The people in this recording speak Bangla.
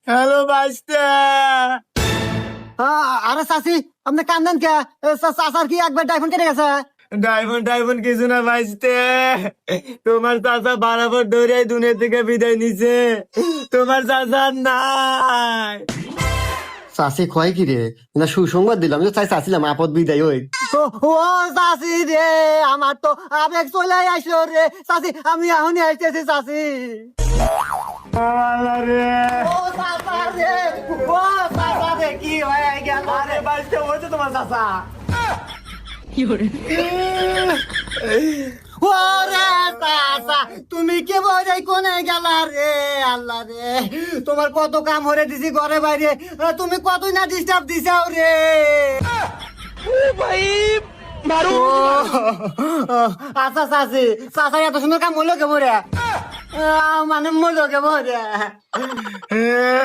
হ্যালো বাইস্তে। আরে চাচি আপনি কান্দেন কে? চাচার কি একবার ডাইফোন কেটে গেছে? ডাইফোন কিছু না বাইস্তে। তোমার চাচা বরাবর ধরে দুনিয়া থেকে বিদায় নিছে। তোমার চাচা নাই। চাচি কয় কি রে? না সুসংবাদ দিলাম যে চাইছিলাম আপদ বিদায় ওই। ও চাচি রে, আমার তো আবেগ চলে আসলো রে। চাচি আমি এখনই আসতেছি চাচি। আরে ও চাচা রে, ও চাচা রে, কি হয়ে গেল? আরে বাইস্তে হয়েছে তোমার চাচা। ওরে চাচা, তুমি কে বলে কোনে গেলা রে? আল্লাহ রে, তোমার কত কাম হরে দিছি ঘরে বাইরে, তুমি কতই না ডিস্টার্ব দিছাও রে। আচ্ছা চাচি, চাচা এত সুন্দর কাম হলো কে মরে? মানে মরলো কে মরে?